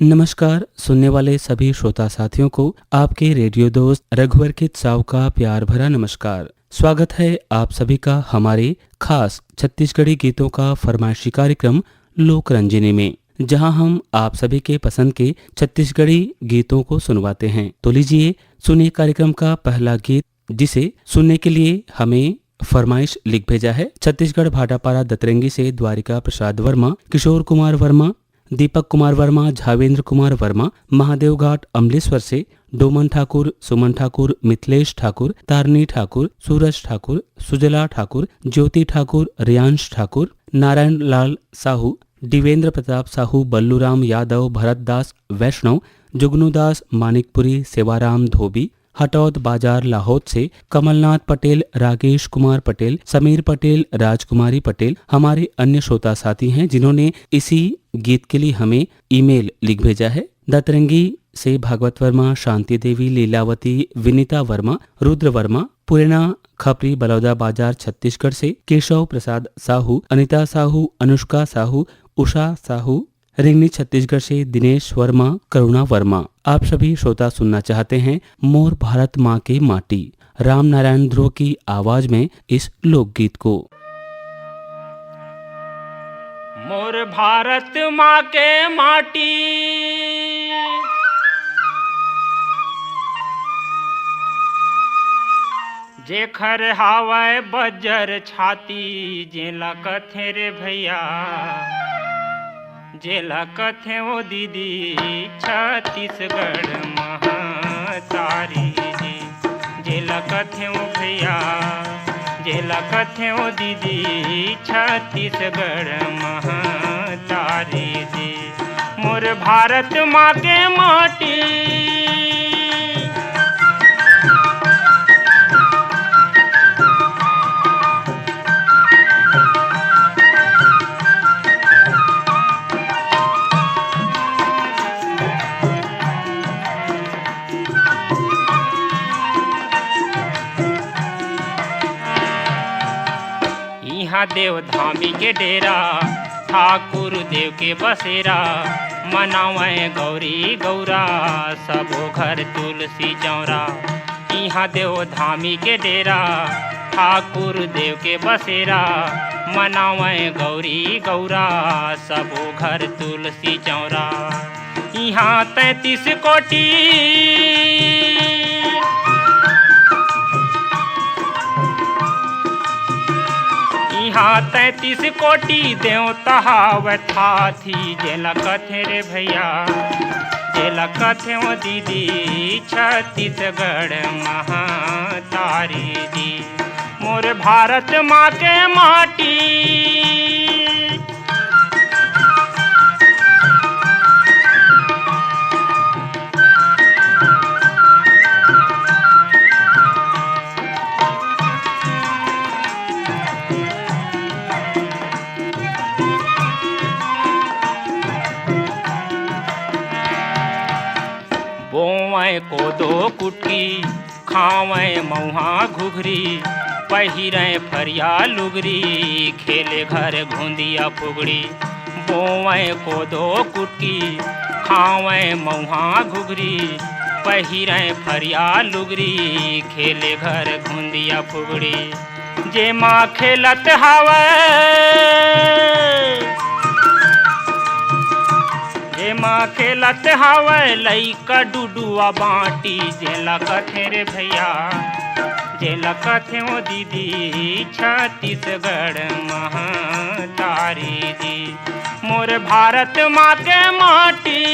नमस्कार सुनने वाले सभी श्रोता साथियों को आपके रेडियो दोस्त रघुवर कित साव का प्यार भरा नमस्कार। स्वागत है आप सभी का हमारे खास छत्तीसगढ़ी गीतों का फरमाइशी कार्यक्रम लोक रंजनी में, जहां हम आप सभी के पसंद के छत्तीसगढ़ी गीतों को सुनवाते हैं। तो लीजिए सुनिए कार्यक्रम का पहला गीत, जिसे सुनने के लिए हमें फरमाइश लिख भेजा है छत्तीसगढ़ भाटापारा दतरंगी से द्वारिका प्रसाद वर्मा, किशोर कुमार वर्मा, दीपक कुमार वर्मा, झावेंद्र कुमार वर्मा, महादेव घाट अमलेश्वर से डोमन ठाकुर, सुमन ठाकुर, मिथिलेश ठाकुर, तारनी ठाकुर, सूरज ठाकुर, सुजला ठाकुर, ज्योति ठाकुर, रियांश ठाकुर, नारायण लाल साहू, दिवेंद्र प्रताप साहू, बल्लूराम यादव, भरत दास वैष्णव, जुगनूदास मानिकपुरी, सेवाराम धोबी, हटौद बाजार लाहौद से कमलनाथ पटेल, राकेश कुमार पटेल, समीर पटेल, राजकुमारी पटेल हमारे अन्य श्रोता साथी हैं, जिन्होंने इसी गीत के लिए हमें ईमेल लिख भेजा है। दतरंगी से भागवत वर्मा, शांति देवी, लीलावती, विनीता वर्मा, रुद्र वर्मा, पुरेना खपरी, बलौदा बाजार छत्तीसगढ़ से केशव प्रसाद साहू, अनिता साहू, अनुष्का साहू, उषा साहू, रिंगनी छत्तीसगढ़ से दिनेश वर्मा, करुणा वर्मा। आप सभी श्रोता सुनना चाहते हैं मोर भारत माँ के माटी, राम नारायण ध्रुव की आवाज में इस लोकगीत को। मोर भारत माँ के माटी, जेखर हावय बज्जर छाती, जेला कथे रे भैया, जेला कथे ओ दीदी छत्तीसगढ़ महतारी जी, जेला कथे ओ भैया, जेला कथे ओ दीदी छत्तीसगढ़ महतारी जी। मोर भारत माँ के माटी, यहाँ देव धामी के डेरा, ठाकुर देव के बसेरा, मनावे गौरी गौरा, सबो घर तुलसी चौरा। यहाँ देव धामी के डेरा, ठाकुर देव के बसेरा, मनावे गौरी गौरा, सबो घर तुलसी चौरा। यहाँ 33 कोटि यहाँ 33 कोटि देवता हावथा थी, जेला कथे रे भैया, जेला कथे ओ दीदी छत्तीसगढ़ महतारी जी। मोर भारत माँ के माटी, बोवें कोदो कुटकी, खावें मऊहा घुघरी, पहिरें फरिया लुगरी, खेले घर घुंदिया फुगड़ी। बोवें कोदो कुटकी, खावें मऊहा घुघरी, पहिरें फरिया लुगरी, खेले घर घुंदिया फुगड़ी। जे माँ खेलत हावे, जे माँ खेलत हावे, लइका डुडुआ बाटी, जेला कथे रे भैया, जेला कथे ओ दीदी छत्तीसगढ़ महतारी जी। मोर भारत माँ के माटी,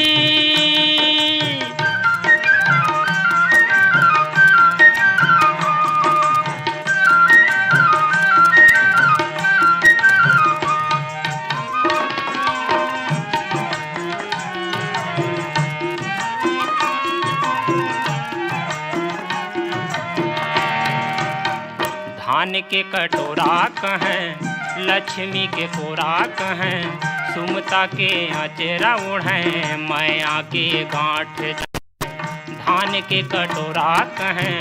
धान के कटोरा कहें, लक्ष्मी के कोरा कहें, सुमता के अचेरा ओढ़ें, मैया के गांठ। धान के कटोरा कहें,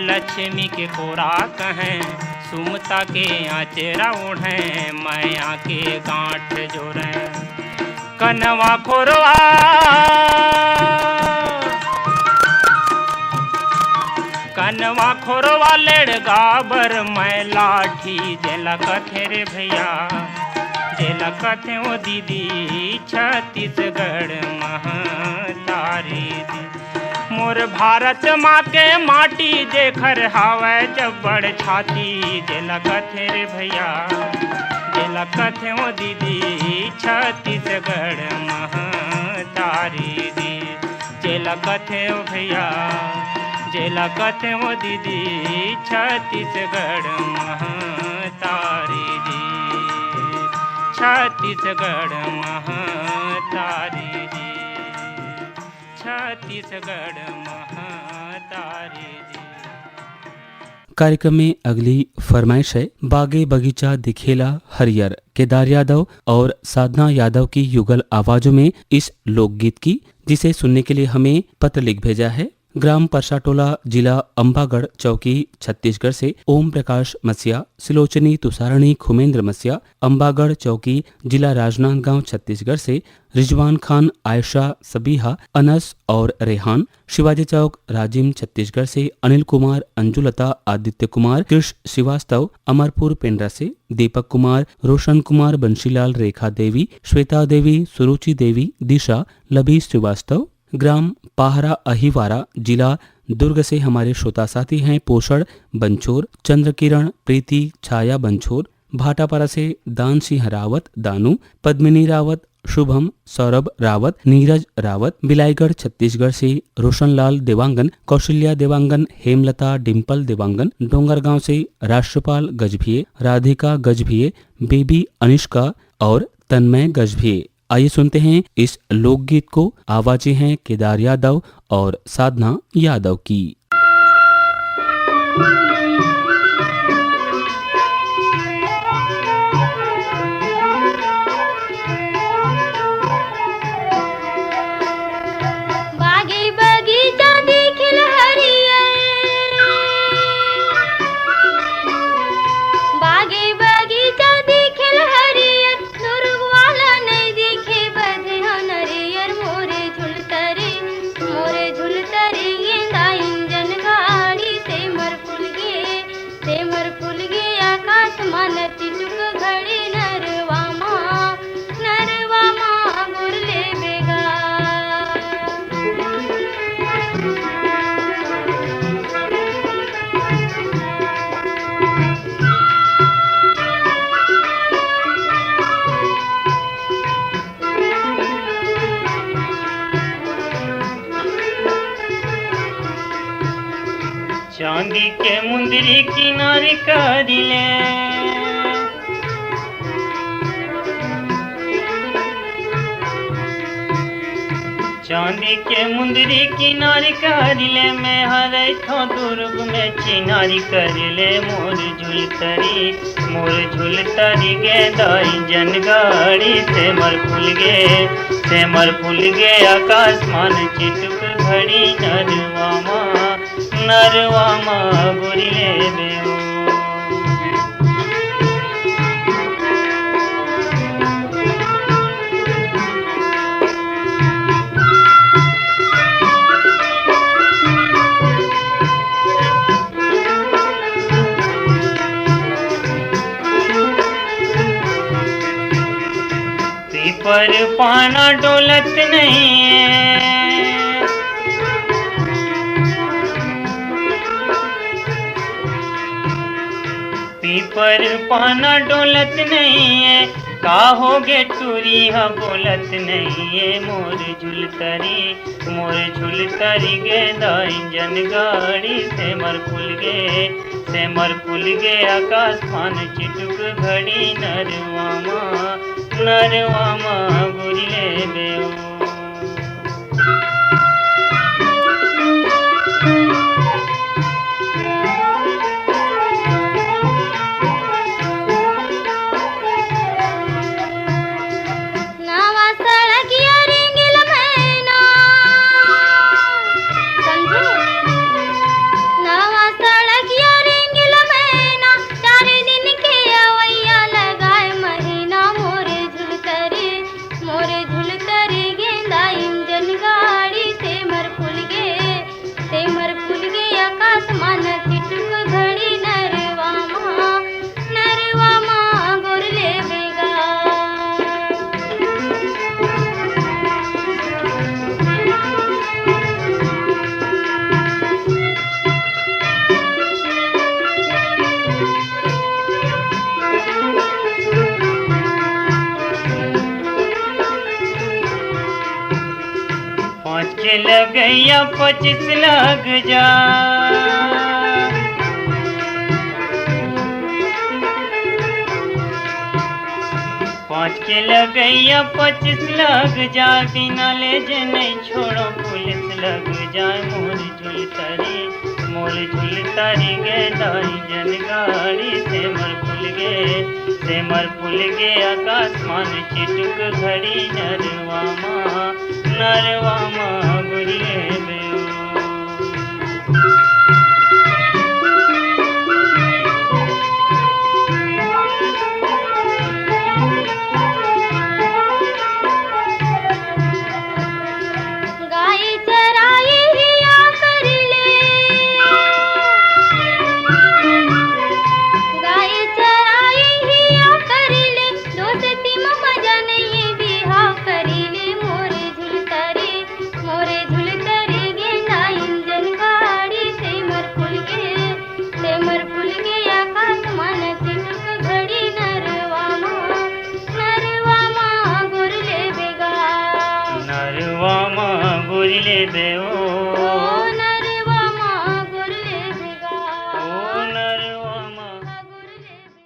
लक्ष्मी के कोरा कहें, सुमता के अचेरा ओढ़ें, मैया के गांठ जोड़ें। कनवा खोरवा कनवा खोरवा लेड़गा बर मैं लाठी जेला कथे रे भैया जेला कथे ओ दीदी छत्तीसगढ़ महतारी दी मोर भारत माँ के माटी जेखर हावै जब्बड़ छाती जेला कथे रे भैया जेला कथे ओ दीदी छत्तीसगढ़ महतारी दी जेला कथे ओ भैया जेला कथे ओ दीदी छत्तीसगढ़ महतारी दी छत्तीसगढ़ महतारी दी छत्तीसगढ़ महतारी दी। कार्यक्रम में अगली फरमाइश है बागे बगीचा दिखेला हरियर केदार यादव और साधना यादव की युगल आवाजों में इस लोकगीत की, जिसे सुनने के लिए हमें पत्र लिख भेजा है ग्राम परसाटोला जिला अंबागढ़ चौकी छत्तीसगढ़ से ओम प्रकाश मसिया, सिलोचनी तुषारणी खुमेंद्र मसिया, अंबागढ़ चौकी जिला राजनांदगांव छत्तीसगढ़ से रिजवान खान, आयशा, सबीहा, अनस और रेहान, शिवाजी चौक राजिम छत्तीसगढ़ से अनिल कुमार, अंजुलता, आदित्य कुमार, कृष श्रीवास्तव, अमरपुर पेंड्रा से दीपक कुमार, रोशन कुमार, बंशीलाल, रेखा देवी, श्वेता देवी, सुरुचि देवी, दिशा, लबी श्रीवास्तव, ग्राम पाहरा अहिवारा जिला दुर्ग से हमारे श्रोता साथी हैं पोषण बंछोर, चंद्रकिरण, प्रीति, छाया बंछोर, भाटापारा से दान सिंह रावत, दानू, पद्मिनी रावत, शुभम, सौरभ रावत, नीरज रावत, बिलाईगढ़ छत्तीसगढ़ से रोशनलाल देवांगन, कौशल्या देवांगन, हेमलता, डिम्पल देवांगन, डोंगरगांव से राष्ट्रपाल गजभिये, राधिका गजभिये, बेबी अनिष्का और तन्मय गजभिये। आइए सुनते हैं इस लोकगीत को। आवाजें हैं केदार यादव और साधना यादव की। बागे बगीचा दिखल हरियर, बागे बगीचा दिखल हरियर, नुरवाला नहीं दिखे बधे नरियर, मोरे झुलतरे गेंदा इंजन गाड़ी से मर फूल गे आकाश मानती चुक घड़ी, नरवा माँ गुरले बेगा। चांदी के मुंदरी किनारे करिले, चांदी के मुंदरी किनारे करिले, मैं हरे थो दुर्ग में चिनारी करिले, मोर झुलतरी गेंदा इंजन गाड़ी से मर फूल गे आकाश मान चिटुक घड़ी, नरवा माँ गुरिले बेओ। पीपर पाना डोलत नहीं है, पीपर पाना डोलत नहीं है, का होगे टूरी हाँ बोलत नहीं है, मोर झुलतरी गेंदा इंजन गाड़ी से मर फूल गे आकाश मान चिटुक घड़ी, नरवा माँ गुरिले बेओ। मोरे झुल लगैया 25 लग जा। 5 के लगैया 25 लग जा, बिना ले जे नहीं छोड़ो पुलिस लग जाए। मोर झुलतारी गे दाई जन गाड़ी से मर फुल गे आकाशमान चिटुक घड़ी नरवा माँ गुरिए बेओ। गाई चराई हिया कर ले, गाई चराई हिया कर ले, दोस्ती में मजा नहीं बिहा कर ले। मोरे झुलतारी गे नाइन जन गाड़ी से मर फुल गे आकाश मान चिटुक घड़ी नरवा माँ गुरले बेगा। नरवा माँ गुरिले बेओ। नरवा माँ गुरले बेगा। नरवा माँ।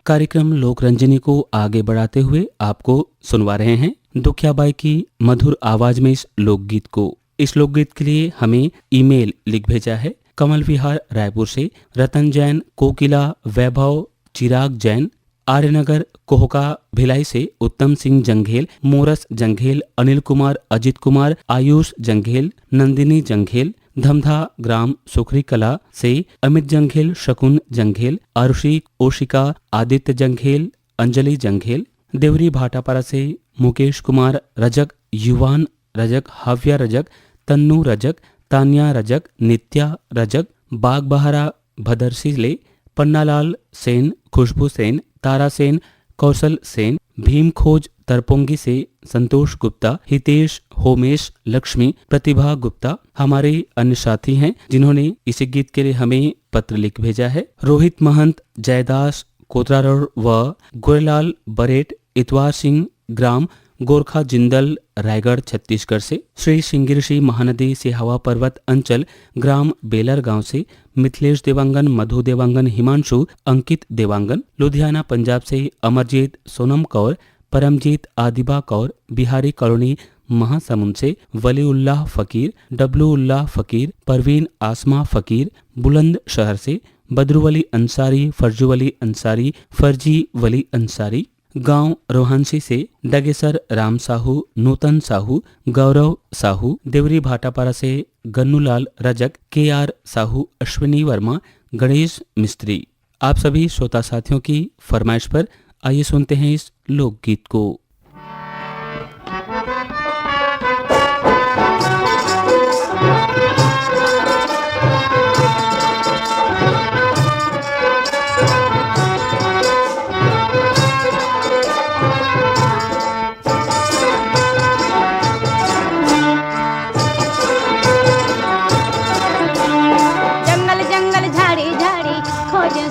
कार्यक्रम लोक रंजनी को आगे बढ़ाते हुए आपको सुनवा रहे हैं दुखियाबाई की मधुर आवाज में इस लोकगीत को। इस लोकगीत के लिए हमें ईमेल लिख भेजा है कमल विहार रायपुर से रतन जैन, कोकिला, वैभव, चिराग जैन, आर्यनगर कोहका भिलाई से उत्तम सिंह जंघेल, मोरस जंघेल, अनिल कुमार, अजित कुमार, आयुष जंघेल, नंदिनी जंघेल, धमधा ग्राम सुखरी कला से अमित जंघेल, शकुन जंघेल, आरुषि, ओशिका, आदित्य जंघेल, अंजलि जंघेल, देवरी भाटापारा से मुकेश कुमार रजक, युवान रजक, हाव्या रजक, तन्नू रजक, तान्या रजक, नित्या रजक, बाग बहारा भदरसी ले पन्नालाल सेन, खुशबू सेन, तारा सेन, कौशल सेन, भीम खोज तरपोंगी से संतोष गुप्ता, हितेश, होमेश, लक्ष्मी, प्रतिभा गुप्ता हमारे अन्य साथी हैं जिन्होंने इस गीत के लिए हमें पत्र लिख भेजा है। रोहित महंत, जयदास कोतरारोड व गोरेलाल बरेट, इतवार सिंह, ग्राम गोरखा जिंदल, रायगढ़ छत्तीसगढ़ से। श्री सिंगिरशी महानदी से हवा पर्वत अंचल, ग्राम बेलर गांव से मिथिलेश देवांगन, मधु देवांगन, हिमांशु, अंकित देवांगन। लुधियाना पंजाब से अमरजीत, सोनम कौर, परमजीत, आदिबा कौर। बिहारी कॉलोनी महासमुंद से वलीउल्लाह फकीर, डब्लूउल्लाह फकीर, परवीन आसमा फकीर। बुलंद शहर से बदरुवली अंसारी, फर्जुवली अंसारी, फर्जी वली अंसारी। गांव रोहानसी से डगेसर राम साहू, नूतन साहू, गौरव साहू। देवरी भाटापारा से गन्नूलाल रजक, KR साहू, अश्विनी वर्मा, गणेश मिस्त्री। आप सभी श्रोता साथियों की फरमाइश पर आइए सुनते हैं इस लोकगीत को।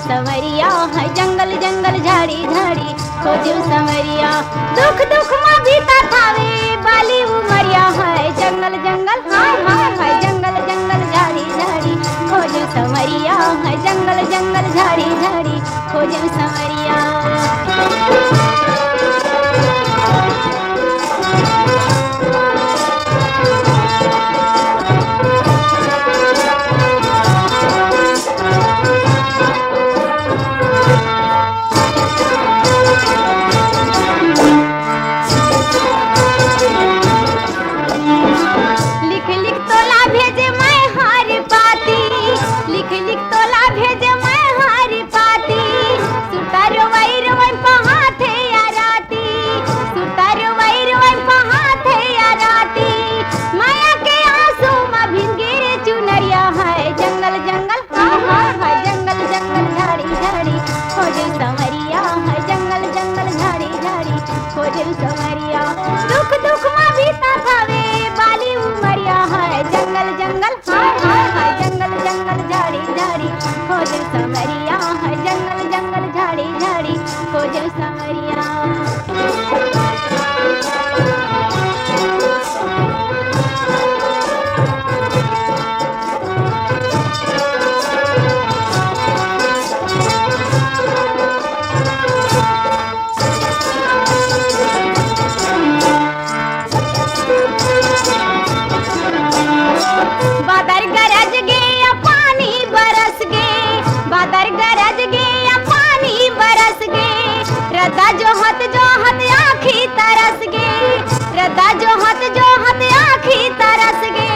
सवरिया है जंगल जंगल झाड़ी झाड़ी खोजू सवरिया। दुख दुख में बीता थावे बाली उमरिया है जंगल जंगल हाय जंगल जंगल झाड़ी झाड़ी खोजू सवरिया है जंगल जंगल झाड़ी झाड़ी खोजू सवरिया। जो हत आँखी तरस गे, रद्दा जो हत आँखी तरस गे,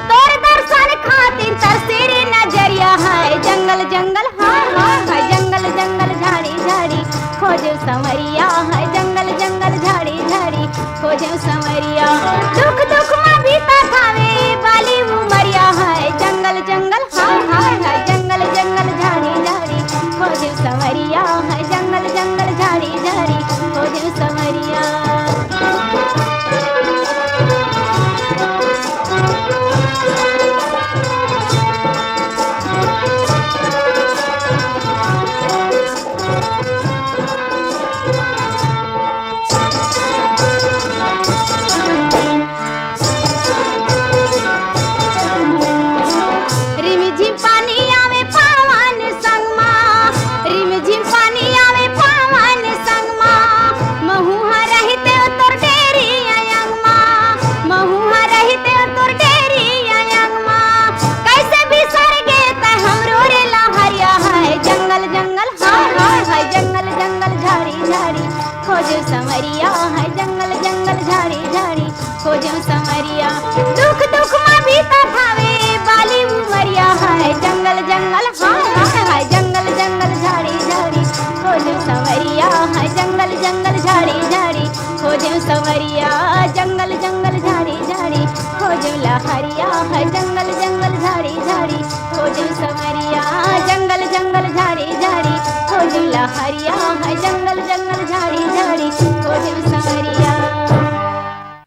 तोर दर्शन खातिर तरसेरी नजरिया है। जंगल जंगल हाय हाय हाय, जंगल जंगल झाड़ी झाड़ी खोजो संवरिया है। जंगल जंगल झाड़ी झाड़ी खोजो संवरिया, दुख दुख में बीता थावे बाली उमरिया है। जंगल जंगल हाय हाय हाय, जंगल जंगल झाड़ी झाड़ी खोजो संवरिया है। जंगल जंगल झाड़ी झाड़ी खोजो संवरिया। रिमझिम पानी आवे पावन संगमा, रिमझिम पानी आवे पावन संगमा, महुहा रहते तोर डेरी अयंगमा, महुहा रहते तोर डेरी अयंगमा, कैसे बिसर गे तै हमरो रे लहरिया है। जंगल जंगल हाय हाय हाय, जंगल जंगल झाड़ी झाड़ी खोजो संवरिया है। जंगल जंगल झाड़ी झाड़ी खोजो संवरिया, दुख दुख में बीता थावे बाली उमरिया है। जंगल जंगल हाय हाय हाय, जंगल जंगल झाड़ी झाड़ी खोजो संवरिया है। जंगल जंगल झाड़ी झाड़ी खोजो संवरिया, जंगल जंगल झाड़ी झाड़ी खोजो लहरिया है। जंगल जंगल झाड़ी झाड़ी खोजो संवरिया, जंगल जंगल झाड़ी झाड़ी खोजो लहरिया है। जंगल जंगल झाड़ी झाड़ी खोजो संवरिया।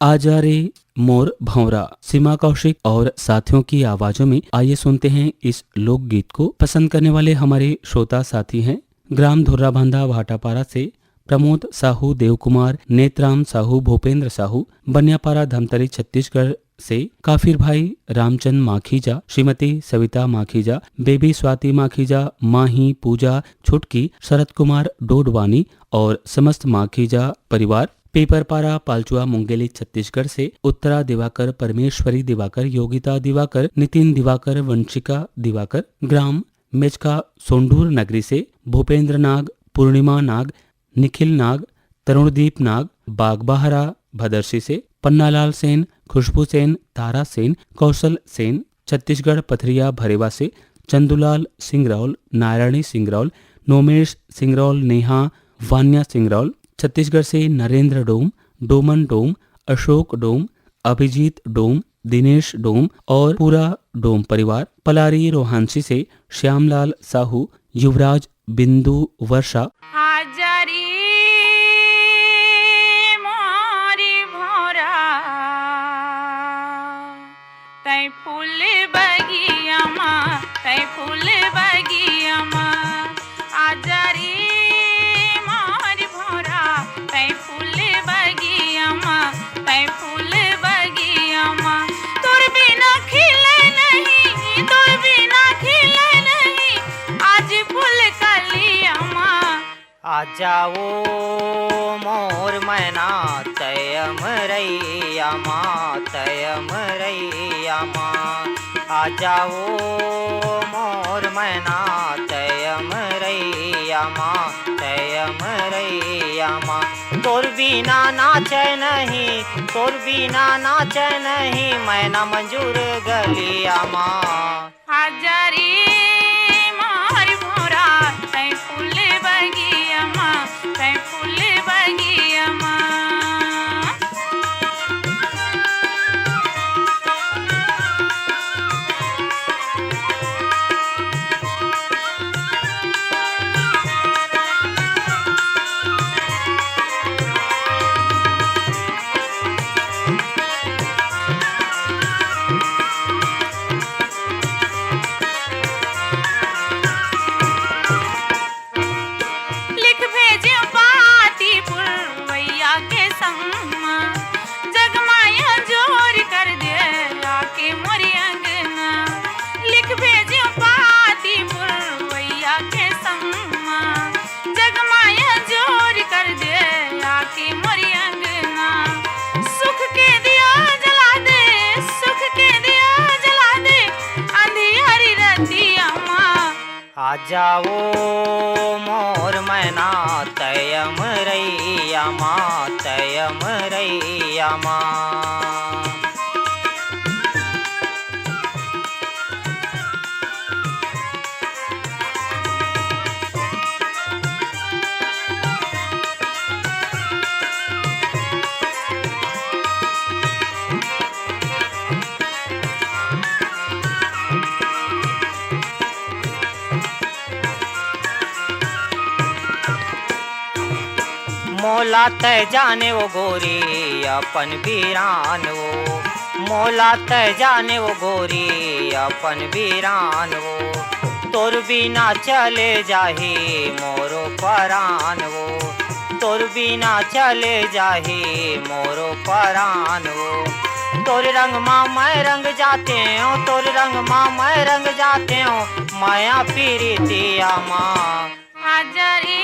आजा रे मोर भंवरा, सीमा कौशिक और साथियों की आवाजों में आइए सुनते हैं इस लोकगीत को। पसंद करने वाले हमारे श्रोता साथी हैं ग्राम धुर्राबांधा भाटापारा से प्रमोद साहू, देव कुमार, नेत्राम साहू, भूपेंद्र साहू, बनियापारा धमतरी छत्तीसगढ़ से काफिर भाई रामचंद माखीजा, श्रीमती सविता माखीजा, बेबी स्वाति माखीजा, माही, पूजा, छुटकी, शरद कुमार डोडवानी और समस्त माखीजा परिवार। पेपरपारा पालचुआ मुंगेली छत्तीसगढ़ से उत्तरा दिवाकर, परमेश्वरी दिवाकर, योगिता दिवाकर, नितिन दिवाकर, वंशिका दिवाकर। ग्राम मेचका सोंडूर नगरी से भूपेंद्र नाग, पूर्णिमा नाग, निखिल नाग, तरुणदीप नाग, बागबाहरा भदरसी से पन्नालाल सेन, खुशबू सेन, तारा सेन, कौशल सेन। छत्तीसगढ़ पथरिया भरेवा से चंदुलाल सिंगरौल, नारायणी सिंगरौल, नोमेश सिंगरौल, नेहा वान्या सिंगरौल। छत्तीसगढ़ से नरेंद्र डोम, डोमन डोम, अशोक डोम, अभिजीत डोम, दिनेश डोम और पूरा डोम परिवार। पलारी रोहांसी से श्यामलाल साहू, युवराज, बिंदु, वर्षा। हाजरी मोरी भौरा, तै फूल बगियामा, तै फूल बगियामा। हाजरी मोरी भौरा, तै फूल बगियामा, तै फूल बगियामा। तोर बिना खिले नहीं, तोर बिना खिले नहीं, आज फूल कलियामा। आ जाओ मोर मैना तयम रैया माँ, तयम रैया माँ। आ जाओ मोर मैना तयम रैया माँ, तयम रैया माँ। तोर बिना नाचे नहीं, तोर बिना नाचे नहीं, मैना मंजूर गलिया माँ। हाजरी मोर भौरा, तै फूल बगियामा, तै फूल बगियामा। लिख भेजे पाती पुरवैया के संगमा, जगमाया जोर कर दे आके मोरी अंगना। लिख भेजे पाती पुरवैया के संगमा, जगमाया जोर कर दे आके मोरी अंगना। सुख के दिया जला दे, सुख के दिया जला दे, अंधियारी रतिया माँ। आ जाओ मोर मैना तयम रैया रैया माँ तयम रैया माँ। मोला तय जाने वो गोरी अपन वीरान वो, मोला तय जाने वो गोरी अपन वीरान वो, तोर बिना चले जाही मोरो परान वो, तोर बिना चले जाही मोरो परान वो। तोर रंग माँ मैं रंग जाते हो, तोर रंग माँ मैं रंग जाते हो, माया पीरितिया माँ। हाजरी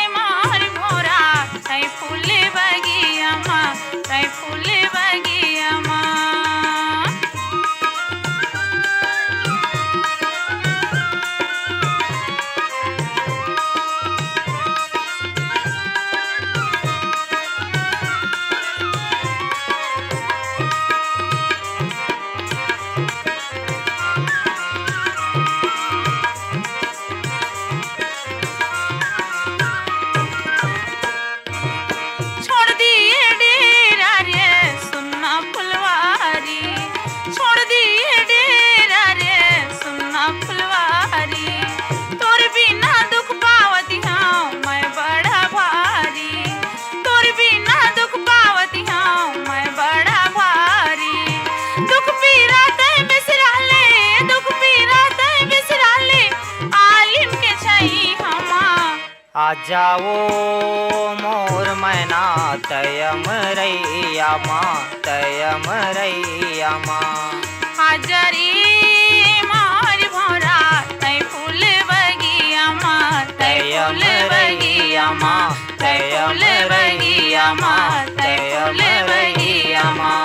मार भोरा तै फूल बगिया माँ, तै फूल बगिया माँ। छोड़ दिए डेरा रे सुन्ना फुलवारी, छोड़ दिए डेरा रे सुन्ना फुलवारी, तोर बिना दुख पावती हाँ मैं बड़ा भारी, तोर बिना दुख पावती हाँ मैं बड़ा भारी। दुख पीरा तय बिसरा ले, दुख पीरा तय बिसरा ले, आलिम के छई हमा। आ जाओ मोर मैना तयम रैया माँ तयम रैया माँ। हाजरी मार भोरा तै फूल बगिया माँ, तै फूल बगिया माँ, तै फूल बगिया माँ, तै फूल बगिया माँ।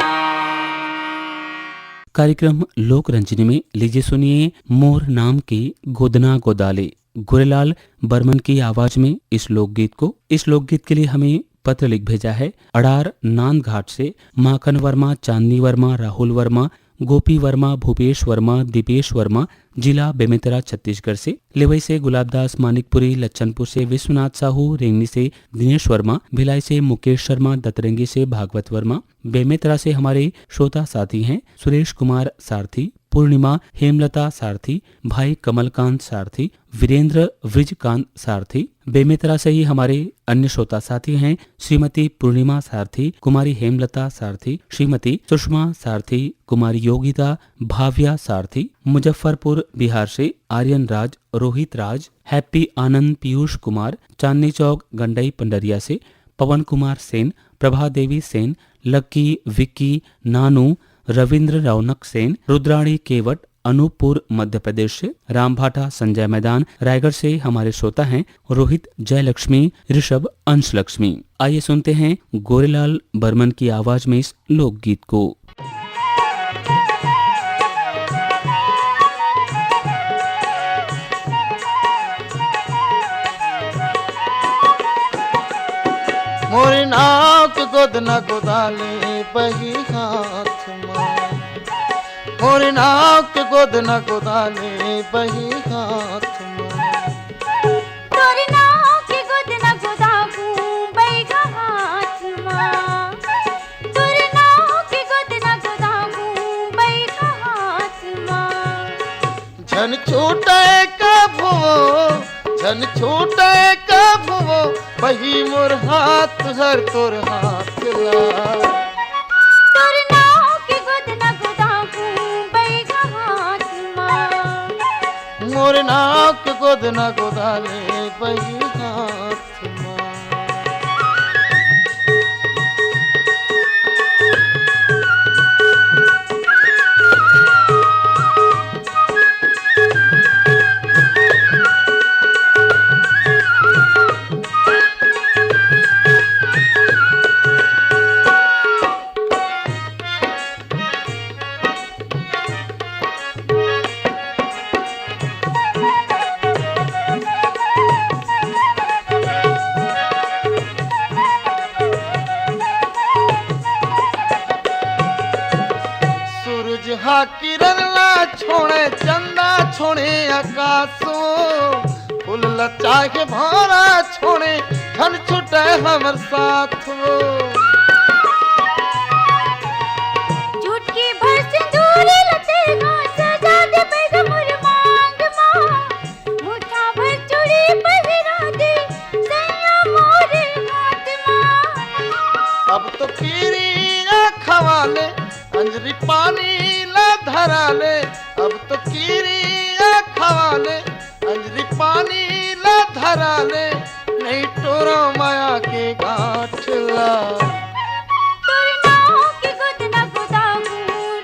कार्यक्रम लोक रंजनी में लीजिए सुनिए मोर नाम की गोदना गोदाले, गुरेलाल बर्मन की आवाज में इस लोकगीत को। इस लोकगीत के लिए हमें पत्र लिख भेजा है अडार नांद घाट से माखन वर्मा, चांदनी वर्मा, राहुल वर्मा, गोपी वर्मा, भूपेश वर्मा, दीपेश वर्मा, जिला बेमेतरा छत्तीसगढ़ से। लेवई से गुलाबदास मानिकपुरी, लच्छनपुर से विश्वनाथ साहू, रेंगनी से दिनेश वर्मा, भिलाई से मुकेश शर्मा, दतरंगी से भागवत वर्मा। बेमेतरा से हमारे श्रोता साथी हैं सुरेश कुमार सारथी, पूर्णिमा हेमलता सारथी, भाई कमलकांत सारथी, वीरेंद्र विजकांत सारथी। बेमेतरा से ही हमारे अन्य श्रोता साथी हैं श्रीमती पूर्णिमा सारथी, कुमारी हेमलता सारथी, श्रीमती सुषमा सारथी, कुमारी योगिता, भाव्या सारथी। मुजफ्फरपुर बिहार से आर्यन राज, रोहित राज, हैप्पी आनंद, पीयूष कुमार, चांदनी चौक गंडई पंडरिया से पवन कुमार सेन, प्रभा देवी सेन, लक्की, विक्की, नानू, रविंद्र रौनक सेन, रुद्राणी केवट, अनूपपुर मध्य प्रदेश से। रामभाटा संजय मैदान रायगढ़ से हमारे श्रोता हैं रोहित, जयलक्ष्मी, ऋषभ, अंश लक्ष्मी। आइए सुनते हैं गोरेलाल बर्मन की आवाज में इस लोकगीत को। मोरी नाक गोद न गोदाले बही हाथ माँ, मोरी नाक गोद न गोदाले बही हाथ माँ। तोरी नाव के गोद न गोदाबू बैगा हाथ माँ, तोरी नाव के गोद न गोदाबू बैगा हाथ माँ। झन छूटे कभो, झन छूटे कभो, बही मोर हाथ हर तोर हाथ ला। तोरी नाव के गोद न गोदाबू बैगा हाथ माँ, मोर नाक गोद न गोदाले बही हाथ माँ। छोड़े चंदा छोड़े आकाशो फूल लचा के भौरा छोड़े धन छुटे हमर साथो चुटकी भर सिंदूर लते गां सजा दे बैग मोर मांग मां मुठा भर चूड़ी पहिरा दे सैया मोरे हाथ मां अब तो कीरी खवाले अंजरी पानी ला धराले अब तो कीरी खवाले अंजरी पानी ला धराले नहीं टोरो माया के गाठला तोर नाव के गोद ना गोदामू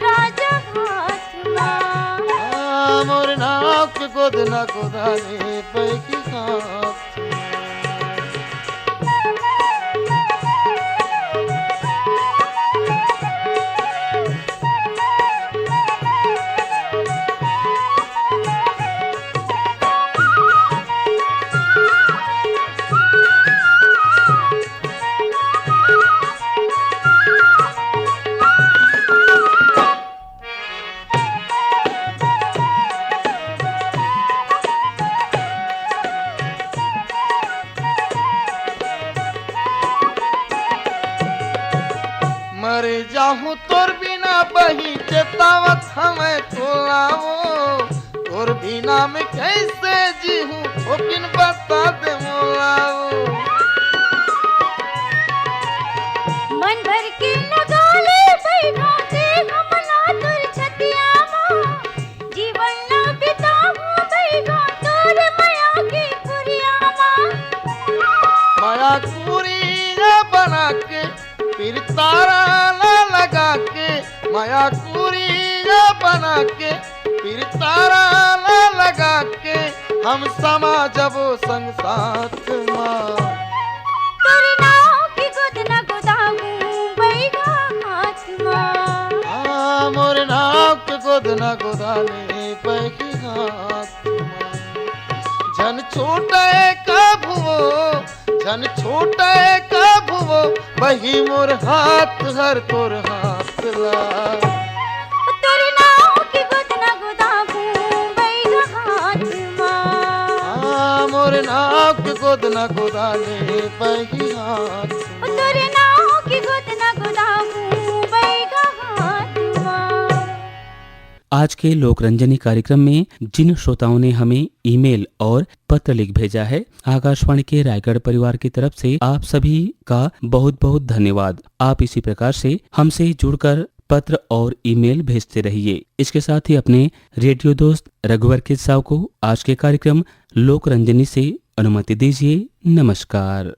राजा हाथ मां मोर नाव के गोद ना गोदाले पैकी हाथ मर जाहूं तोर बिना बही चेतावत हमें तोलाओ तोर बिना में कैसे जीहूं ठोकिन बता दे मोलाओ मन भर के लगाले बैठा दे हमला तोर छतिया मां जीवन ना बिताऊं बैठा तोर माया की कुरिया मां माया पूरी बना के फिर तारा ला लगा के माया पूरी बना के फिर तारा ला लगा के हम समा जबो संग साथ माँ तोर नाव की गोद ना गोदामू बैगा हाथ मां मोर नाव के गोद ना गोदाले पैकी हाथ माँ झन छोटे कभुओ झन छोटे कभुओ बही मोर हाथ हर तोर हाथ ला तोर नाव की गोद ना गोदामू बैगा हाथ मां मोर नाव के गोद ना गोदाले पैकी हाथ तोर नाव की गोद ना गोदामू बैगा हाथ मां। आज के लोकरंजनी कार्यक्रम में जिन श्रोताओं ने हमें ईमेल और पत्र लिख भेजा है, आकाशवाणी के रायगढ़ परिवार की तरफ से आप सभी का बहुत बहुत धन्यवाद। आप इसी प्रकार से हमसे जुड़कर पत्र और ईमेल भेजते रहिए। इसके साथ ही अपने रेडियो दोस्त रघुवर किद साहब को आज के कार्यक्रम लोकरंजनी से अनुमति दीजिए। नमस्कार।